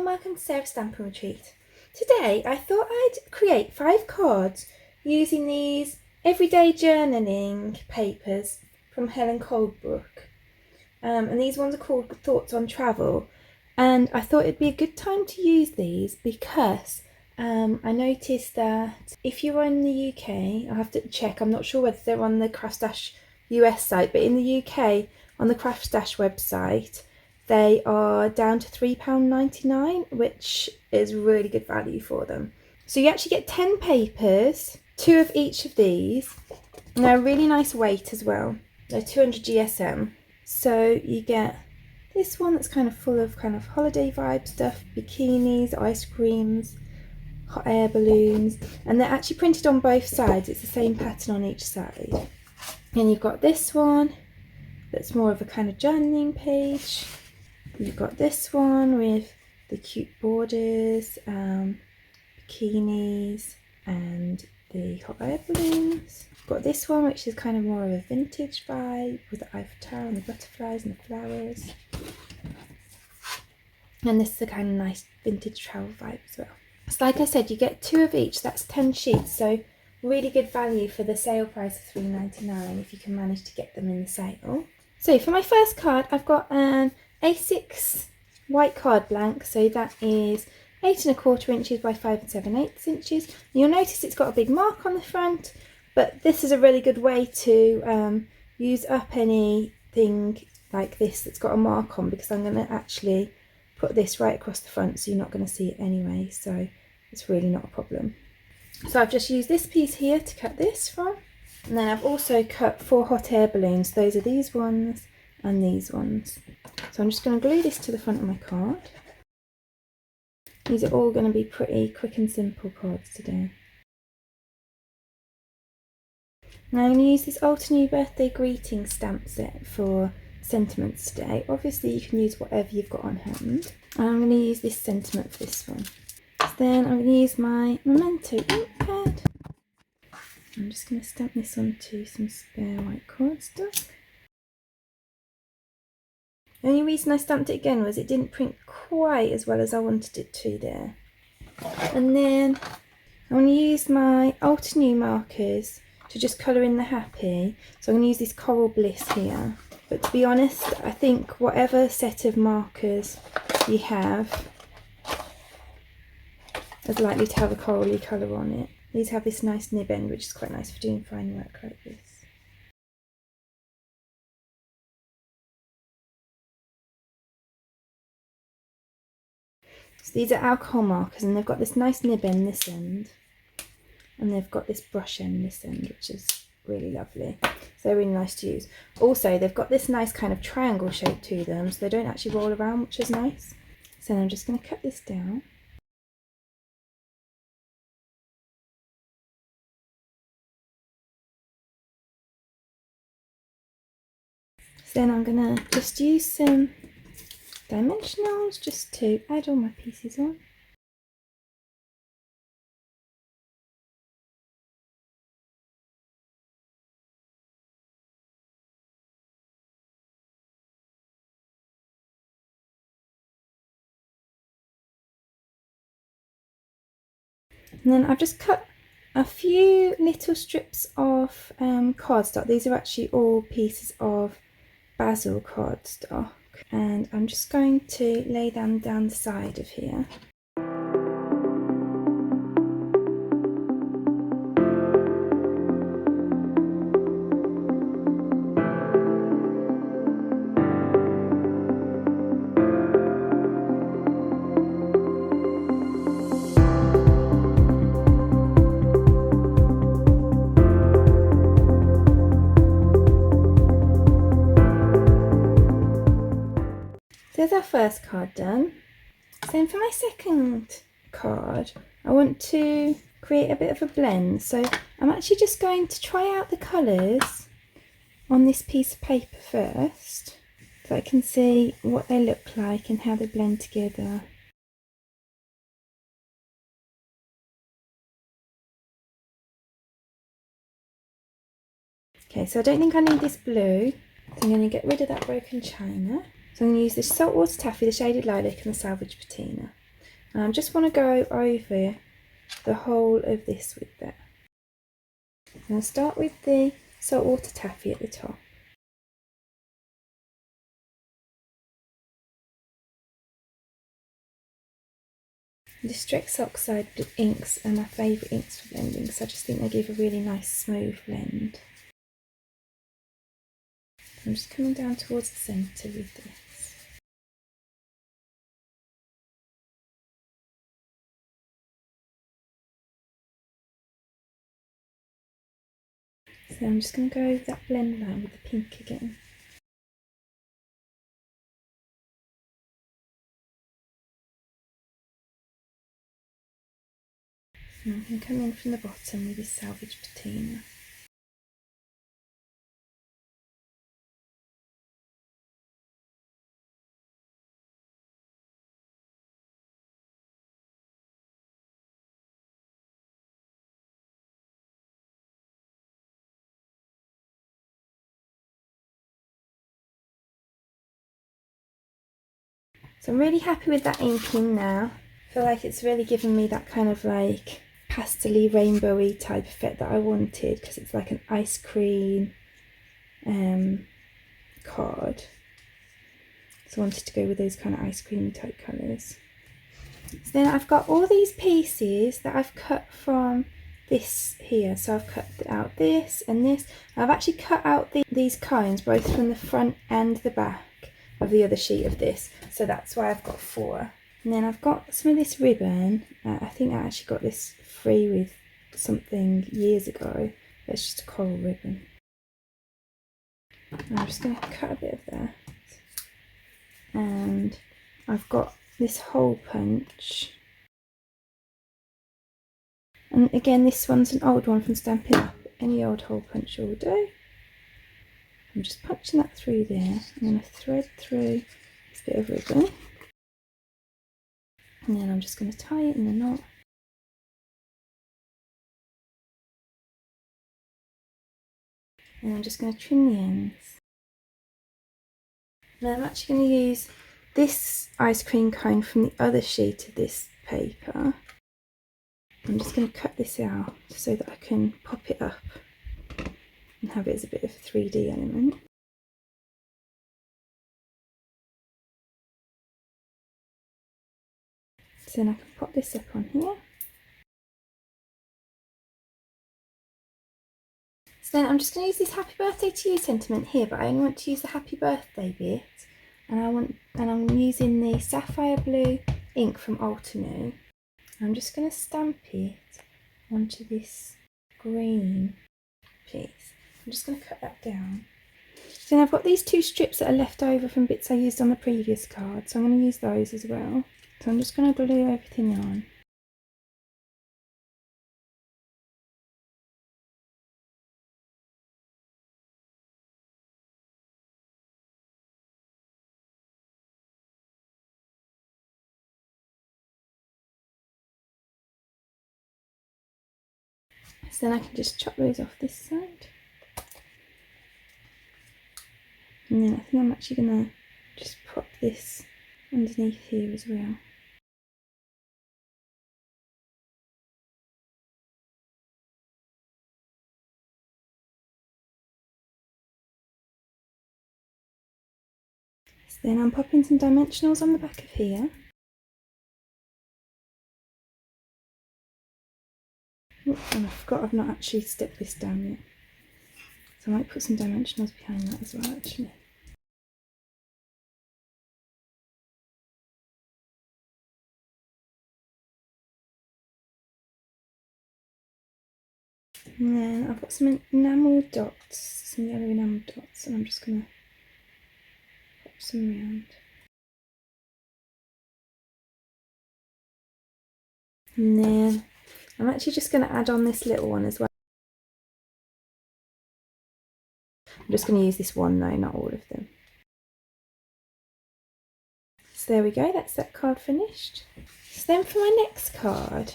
and welcome to Sarah's Stampin' Retreat. Today I thought I'd create 5 cards using these everyday journaling papers from Helen Colebrook. And these ones are called Thoughts on Travel. And I thought it'd be a good time to use these because I noticed that if you're in the UK, I'll have to check, I'm not sure whether they're on the Craft Stash US site, but in the UK on the Craft Stash website they are down to £3.99, which is really good value for them. So you actually get 10 papers, 2 of each of these, and they're a really nice weight as well. They're 200 GSM. So you get this one that's kind of full of kind of holiday vibe stuff, bikinis, ice creams, hot air balloons, and they're actually printed on both sides. It's the same pattern on each side. And you've got this one that's more of a kind of journaling page. You've got this one with the cute borders, bikinis and the hot air balloons. You've got this one which is kind of more of a vintage vibe with the Eiffel Tower and the butterflies and the flowers. And this is a kind of nice vintage travel vibe as well. So like I said, you get 2 of each, that's 10 sheets, so really good value for the sale price of £3.99 if you can manage to get them in the sale. So for my first card, I've got an A6 white card blank, so that is 8¼ inches by 5 7/8 inches. You'll notice it's got a big mark on the front, but this is a really good way to use up anything like this that's got a mark on, because I'm going to actually put this right across the front, so you're not going to see it anyway, so it's really not a problem. So I've just used this piece here to cut this from, and then I've also cut 4 hot air balloons. Those are these ones and these ones. So I'm just going to glue this to the front of my card. These are all going to be pretty quick and simple cards today. Now I'm going to use this Altenew birthday greeting stamp set for sentiments today. Obviously you can use whatever you've got on hand. I'm going to use this sentiment for this one. So then I'm going to use my Memento Inkpad. I'm just going to stamp this onto some spare white cardstock. The only reason I stamped it again was it didn't print quite as well as I wanted it to there. And then I'm going to use my Altenew markers to just colour in the happy. So I'm going to use this Coral Bliss here. But to be honest, I think whatever set of markers you have is likely to have a corally colour on it. These have this nice nib end, which is quite nice for doing fine work like this. So these are alcohol markers, and they've got this nice nib end this end, and they've got this brush end this end, which is really lovely. So they're really nice to use. Also, they've got this nice kind of triangle shape to them, so they don't actually roll around, which is nice. So I'm just going to cut this down. So then I'm going to just use some dimensionals just to add all my pieces on. And then I've just cut a few little strips of cardstock. These are actually all pieces of basil cardstock, and I'm just going to lay them down the side of here. There's our first card done. Then for my second card, I want to create a bit of a blend. So I'm actually just going to try out the colours on this piece of paper first, so I can see what they look like and how they blend together. Okay, so I don't think I need this blue, so I'm going to get rid of that broken china. So I'm going to use this Saltwater Taffy, the shaded Lilac and the Salvaged Patina. And I just want to go over the whole of this with that. And I'll start with the Saltwater Taffy at the top. The Distress Oxide inks are my favourite inks for blending, so I just think they give a really nice smooth blend. I'm just coming down towards the centre with this. So I'm just going to go over that blend line with the pink again. And I'm going to come in from the bottom with this Salvaged Patina. So I'm really happy with that inking now. I feel like it's really given me that kind of like pastel-y, rainbowy type effect that I wanted, because it's like an ice cream card. So I wanted to go with those kind of ice cream type colours. So then I've got all these pieces that I've cut from this here. So I've cut out this and this. I've actually cut out these cones both from the front and the back of the other sheet of this, so that's why I've got 4. And then I've got some of this ribbon. I think I actually got this free with something years ago. It's just a coral ribbon. And I'm just going to cut a bit of that. And I've got this hole punch. And again, this one's an old one from Stampin' Up. Any old hole punch will do. I'm just punching that through there. I'm going to thread through this bit of ribbon. And then I'm just going to tie it in a knot. And I'm just going to trim the ends. And I'm actually going to use this ice cream cone from the other sheet of this paper. I'm just going to cut this out so that I can pop it up and have it as a bit of a 3D element. So then I can pop this up on here. So then I'm just going to use this happy birthday to you sentiment here, but I only want to use the happy birthday bit, and I'm using the Sapphire blue ink from Altenew. I'm just going to stamp it onto this green piece. I'm just going to cut that down. So then I've got these 2 strips that are left over from bits I used on the previous card, so I'm going to use those as well. So I'm just going to glue everything on. So then I can just chop those off this side. And then I think I'm actually going to just pop this underneath here as well. So then I'm popping some dimensionals on the back of here. Oh, and I forgot I've not actually stepped this down yet. So I might put some dimensionals behind that as well actually. And then I've got some enamel dots, some yellow enamel dots, and I'm just going to pop some around. And then I'm actually just going to add on this little one as well. I'm just going to use this one though, not all of them. So there we go, that's that card finished. So then for my next card,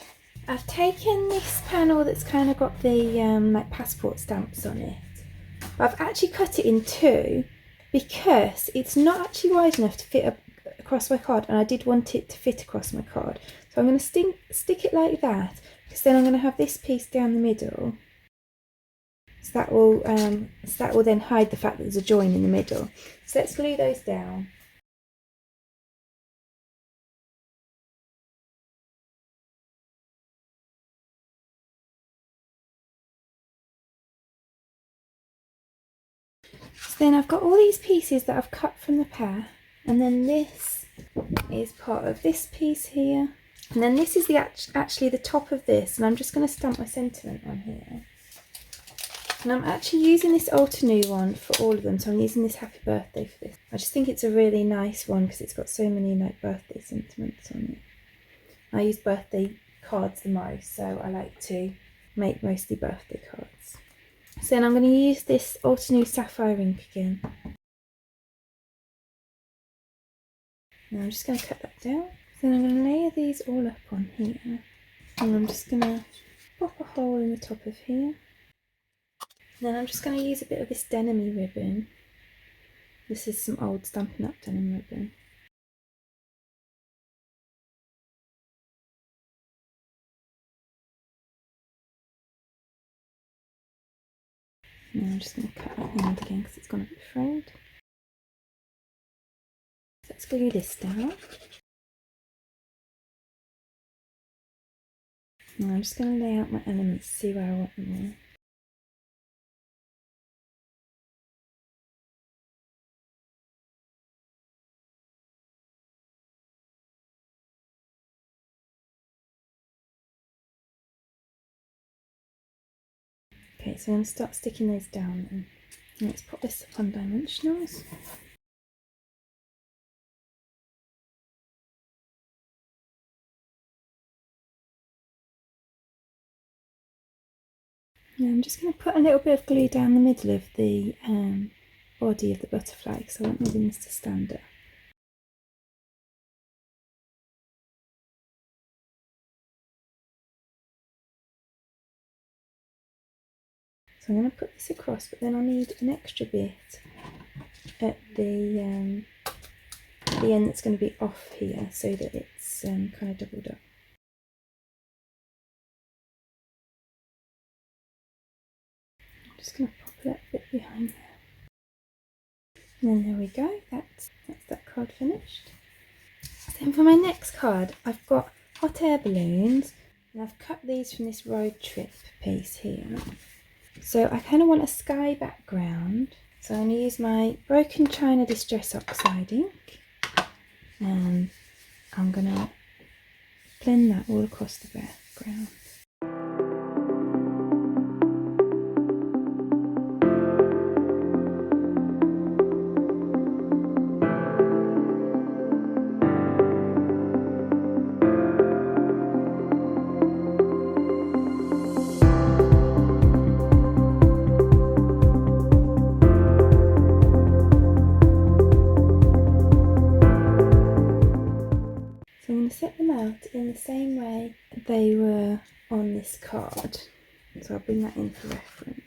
I've taken this panel that's kind of got the like passport stamps on it, but I've actually cut it in 2 because it's not actually wide enough to fit across my card, and I did want it to fit across my card. So I'm going to stick it like that, because then I'm going to have this piece down the middle. So that will then hide the fact that there's a join in the middle. So let's glue those down. So then I've got all these pieces that I've cut from the pair, and then this is part of this piece here, and then this is actually the top of this, and I'm just going to stamp my sentiment on here. And I'm actually using this Altenew one for all of them, so I'm using this Happy Birthday for this. I just think it's a really nice one because it's got so many like birthday sentiments on it. I use birthday cards the most, so I like to make mostly birthday cards. So then I'm going to use this Altenew Sapphire ink again. Now I'm just going to cut that down. Then I'm going to layer these all up on here. And I'm just going to pop a hole in the top of here. And then I'm just going to use a bit of this denim ribbon. This is some old Stampin' Up denim ribbon. And I'm just going to cut that end again because it's gone a bit frayed. So let's glue this down. And I'm just going to lay out my elements to see where I want them all. Okay, so I'm going to start sticking those down then. Let's put this up on dimensionals. Now I'm just going to put a little bit of glue down the middle of the body of the butterfly because I want the wings to stand up. So I'm going to put this across, but then I'll need an extra bit at the end that's going to be off here so that it's kind of doubled up. I'm just going to pop that bit behind there. And then there we go, that's that card finished. Then for my next card, I've got hot air balloons, and I've cut these from this road trip piece here. So I kind of want a sky background, so I'm going to use my Broken China Distress Oxide ink, and I'm going to blend that all across the background. Set them out in the same way they were on this card, so I'll bring that in for reference,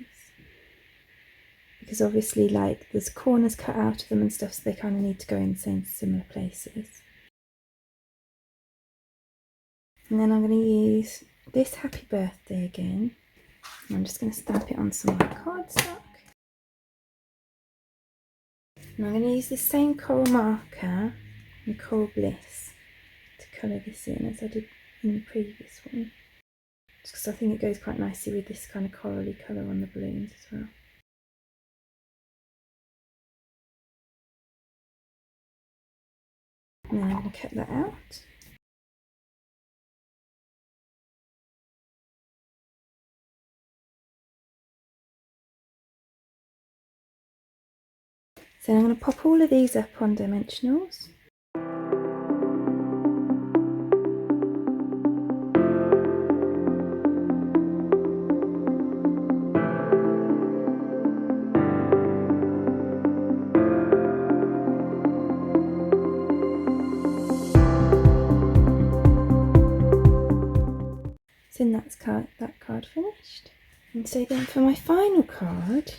because obviously like there's corners cut out of them and stuff, so they kind of need to go in the same similar places. And then I'm going to use this Happy Birthday again, and I'm just going to stamp it on some of my cardstock, and I'm going to use this same coral marker and Coral Bliss to colour this in as I did in the previous one, just because I think it goes quite nicely with this kind of corally colour on the balloons as well. And then I'm going to cut that out. So I'm going to pop all of these up on dimensionals. And that's that card finished. And so then for my final card,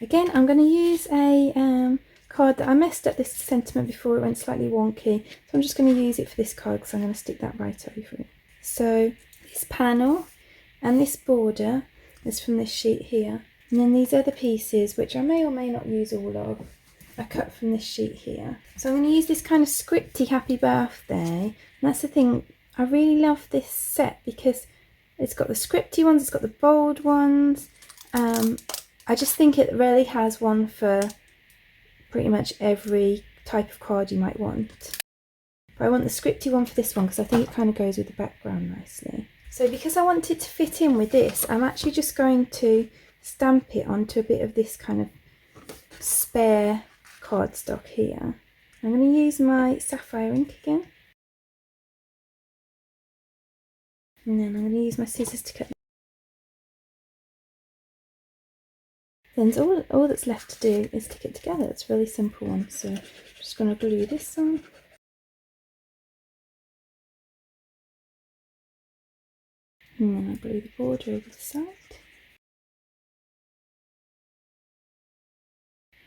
again I'm going to use a card that I messed up this sentiment before, it went slightly wonky, so I'm just going to use it for this card because I'm going to stick that right over it. So this panel and this border is from this sheet here, and then these other pieces, which I may or may not use all of, are cut from this sheet here. So I'm going to use this kind of scripty happy birthday, and that's the thing, I really love this set because it's got the scripty ones, it's got the bold ones. I just think it really has one for pretty much every type of card you might want. But I want the scripty one for this one because I think it kind of goes with the background nicely. So because I want it to fit in with this, I'm actually just going to stamp it onto a bit of this kind of spare cardstock here. I'm going to use my Sapphire ink again. And then I'm going to use my scissors to cut. Then all that's left to do is stick it together. It's a really simple one, so I'm just going to glue this on. And then I glue the border over the side.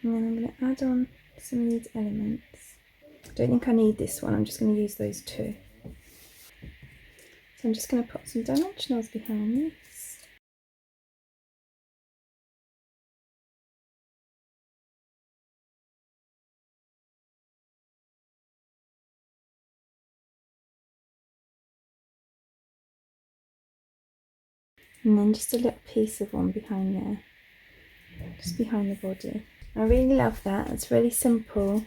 And then I'm going to add on some of these elements. I don't think I need this one, I'm just going to use those two. So I'm just going to put some dimensionals behind this. And then just a little piece of one behind there, just behind the body. I really love that, it's really simple,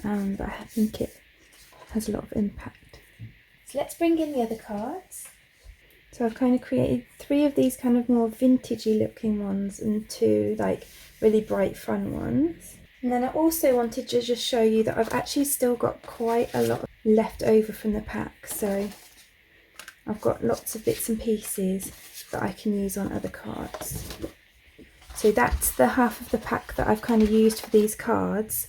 but I think it has a lot of impact. So let's bring in the other cards. So I've kind of created 3 of these kind of more vintagey looking ones and 2 like really bright fun ones. And then I also wanted to just show you that I've actually still got quite a lot left over from the pack. So I've got lots of bits and pieces that I can use on other cards. So that's the half of the pack that I've kind of used for these cards,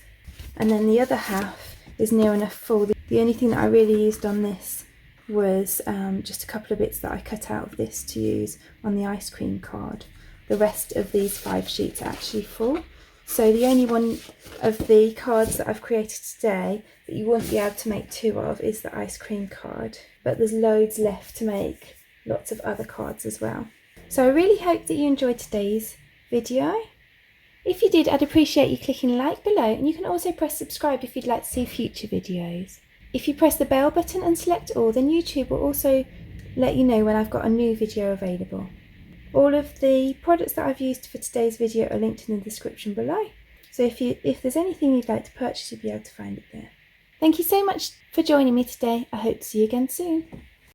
and then the other half is near enough full. The only thing that I really used on this was just a couple of bits that I cut out of this to use on the ice cream card. The rest of these 5 sheets are actually full. So the only one of the cards that I've created today that you won't be able to make 2 of is the ice cream card. But there's loads left to make lots of other cards as well. So I really hope that you enjoyed today's video. If you did, I'd appreciate you clicking like below, and you can also press subscribe if you'd like to see future videos. If you press the bell button and select all, then YouTube will also let you know when I've got a new video available. All of the products that I've used for today's video are linked in the description below. So if there's anything you'd like to purchase, you'll be able to find it there. Thank you so much for joining me today. I hope to see you again soon.